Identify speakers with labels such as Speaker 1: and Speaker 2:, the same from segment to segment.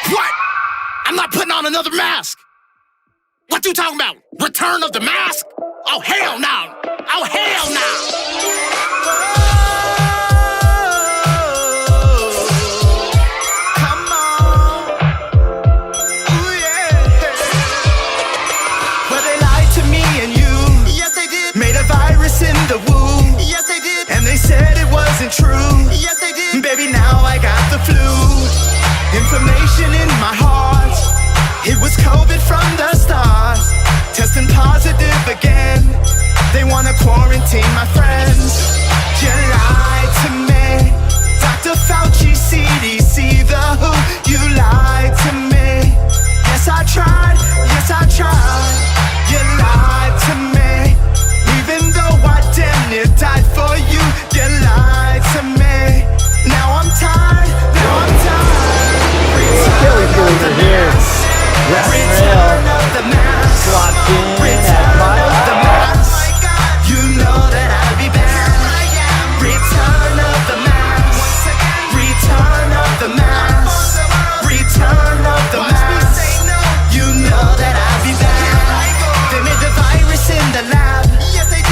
Speaker 1: What? I'm not putting on another mask. What you talking about? Return of the mask? Oh, hell no. Oh, hell no.
Speaker 2: In the womb. Yes, they did. And they said it wasn't true. Yes, they did. Baby, now I got the flu. Inflammation in my heart. It was COVID from the start. Testing positive again. They wanna quarantine my friends. You lied to me. Dr. Fauci, CDC, the WHO. You lied to me. Yes, I tried. Yes, I tried. You lied to me. Even though I damn near died for you, you lied to me. Now I'm tired, now I'm tired. Return of the mask. Return of the mask. Return of the mask. You know that I'll be back. Return of the mask. Return of the mask. Return of the mask. You know that I'll be back. They made the virus in the lab.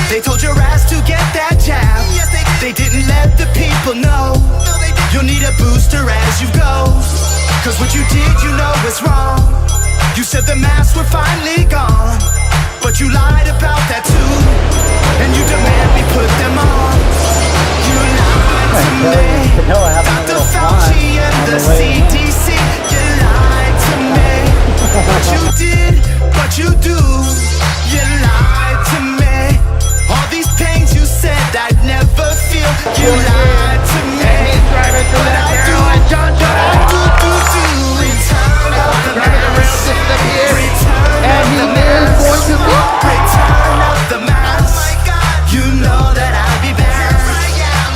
Speaker 2: They told your ass to get that jab. Yes, they didn't let the people know. No, you'll need a booster as you go. Cause what you did, you know is wrong. You said the masks were finally gone, but you lied about that too. And you demand we put them on. You lied to me. Dr. Fauci and the CDC. You lied to me. What you did, what you do. You lied to me. All these pains you said I'd never feel. You lied to me. But I do. Return of the mask. Return of the mask. Return of the mask. You know that I'll be back.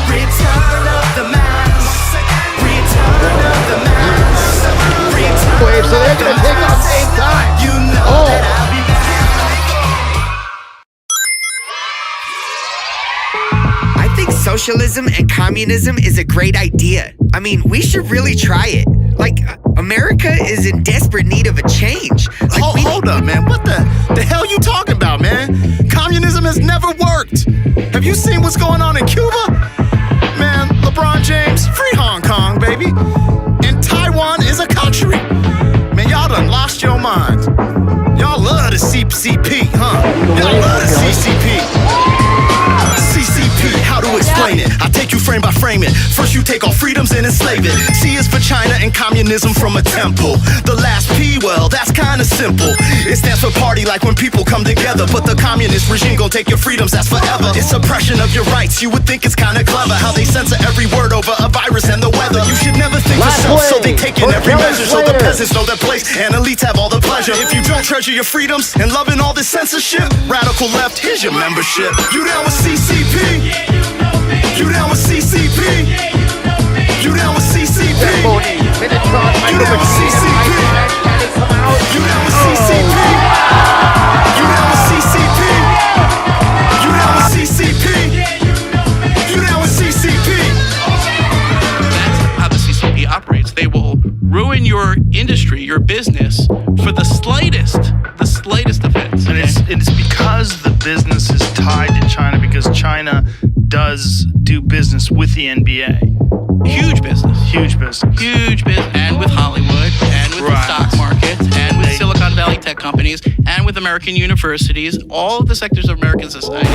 Speaker 2: Return of the mask. Return of the mask.
Speaker 3: Wait, so they're gonna take off same time.
Speaker 2: You know that I'll be back.
Speaker 4: Socialism and communism is a great idea. I mean, we should really try it. Like, America is in desperate need of a change. Like,
Speaker 1: hold up, man. What the hell you talking about, man? Communism has never worked. Have you seen what's going on in Cuba? Man, LeBron James, free Hong Kong, baby. And Taiwan is a country. Man, y'all done lost your minds. Y'all love the CCP, huh? Y'all love the CCP. CCP, how to explain it? I take you frame by frame it. First you take all freedoms and enslave it. C is for China and communism from a temple. The last P, well, that's kinda simple. It stands for party, like when people come together. But the communist regime gon' take your freedoms, that's forever. It's suppression of your rights, you would think it's kinda clever. How they censor every word over a virus and the weather. You should never think yourself, so they take in every measure. So the peasants know their place and elites have all the pleasure. If you don't treasure your freedoms and loving all this censorship, radical left, here's your membership. You down with CCP? You down with CCP? You down with CCP? You down with CCP? You down with CCP? You down with CCP? You down with CCP? You down with CCP?
Speaker 5: That's how the CCP operates. They will ruin your industry, your business, for the slightest offense.
Speaker 6: And it's because the business is tied to China, because China does do business with the NBA.
Speaker 5: Huge business. And with Hollywood, and with the stock market, and with Silicon Valley tech companies, and with American universities. All of the sectors of American society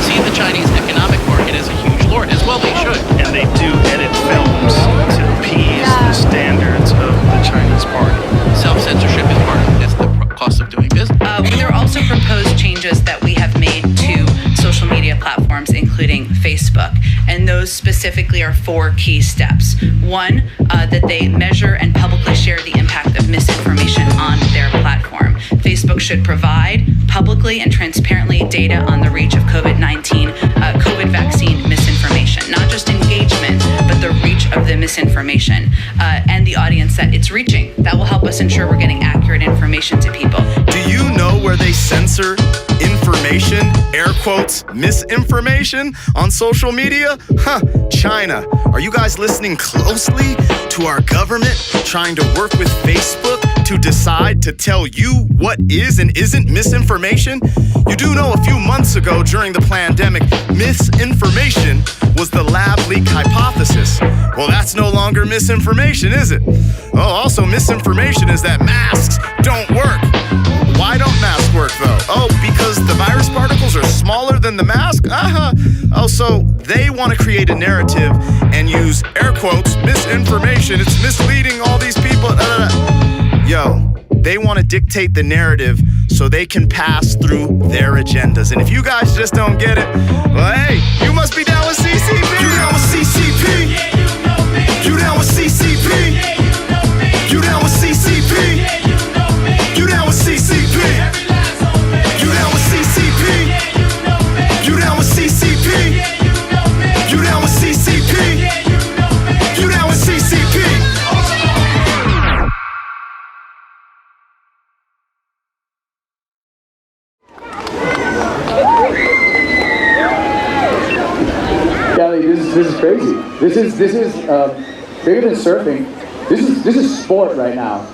Speaker 5: see the Chinese economic market as a huge lord, as well they should.
Speaker 6: And they do edit films to appease the standards of the Chinese party.
Speaker 5: Self-censorship is part of it. It's the cost of doing business.
Speaker 7: There are also proposed changes that we have made to social media platforms, including Facebook. And those specifically are 4 key steps. One, that they measure and publicly share the impact of misinformation on their platform. Facebook should provide publicly and transparently data on the reach of COVID-19, COVID vaccine misinformation, not just engagement, but the reach of the misinformation and the audience that it's reaching. That will help us ensure we're getting accurate information to people.
Speaker 1: Do you know where they censor information, air quotes, misinformation on social media? China. Are you guys listening closely to our government trying to work with Facebook to decide to tell you what is and isn't misinformation? You do know a few months ago during the pandemic, misinformation was the lab leak hypothesis. Well, that's no longer misinformation, is it? Oh, also misinformation is that masks don't work. Why don't masks work though? Oh, because the virus particles are smaller than the mask? Oh, so they want to create a narrative and use air quotes, misinformation. It's misleading all these people. Yo, they want to dictate the narrative so they can pass through their agendas. And if you guys just don't get it, well, hey, you must be down with CCP.
Speaker 2: You down with CCP?
Speaker 8: Yeah, you know me.
Speaker 2: You down with CCP?
Speaker 8: Yeah, you know me.
Speaker 2: You down with CCP?
Speaker 8: Yeah, you know me.
Speaker 2: You down with CCP?
Speaker 8: Every lies on me.
Speaker 2: You down with CCP?
Speaker 8: Yeah, you know me.
Speaker 2: You down with CCP?
Speaker 8: Yeah, you know me.
Speaker 2: You down with CCP?
Speaker 8: Yeah, you know me.
Speaker 2: You down with CCP?
Speaker 9: Kelly, this is crazy. This is bigger than surfing. This is sport right now.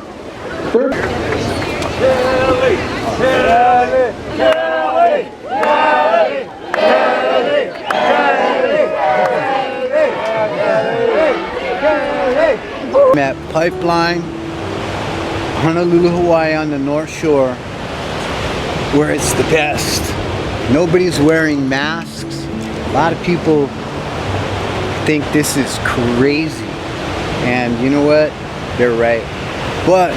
Speaker 10: I'm at Pipeline, Honolulu, Hawaii on the North Shore, where it's the best. Nobody's wearing masks. A lot of people think this is crazy. And you know what? They're right. But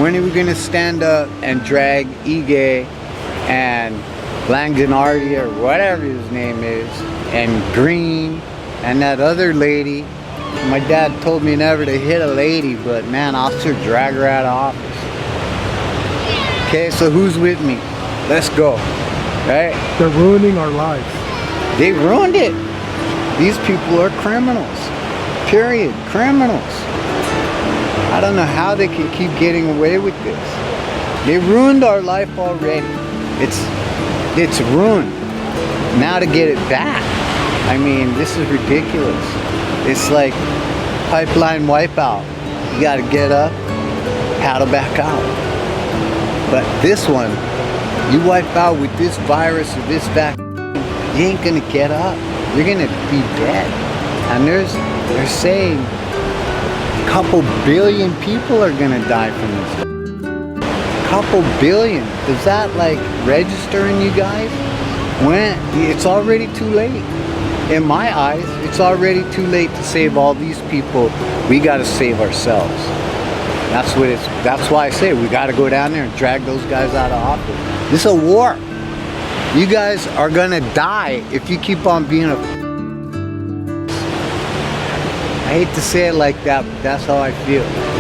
Speaker 10: when are we gonna stand up and drag Xxed and Langdonardi or whatever his name is, and Green, and that other lady? My dad told me never to hit a lady, but man, I'll sure drag her out of office. Okay, so who's with me? Let's go. Right?
Speaker 11: They're ruining our lives.
Speaker 10: They ruined it. These people are criminals. Period. Criminals. I don't know how they can keep getting away with this. They ruined our life already. It's ruined. Now to get it back, I mean, this is ridiculous. It's like pipeline wipeout. You gotta get up, paddle back out. But this one, you wipe out with this virus or this vaccine, you ain't gonna get up. You're gonna be dead. And they're saying a couple billion people are gonna die from this. Couple billion. Does that like register in you guys? When it's already too late. In my eyes, it's already too late to save all these people. We gotta save ourselves. That's why I say we gotta go down there and drag those guys out of office. This is a war. You guys are gonna die if you keep on being a... I hate to say it like that, but that's how I feel.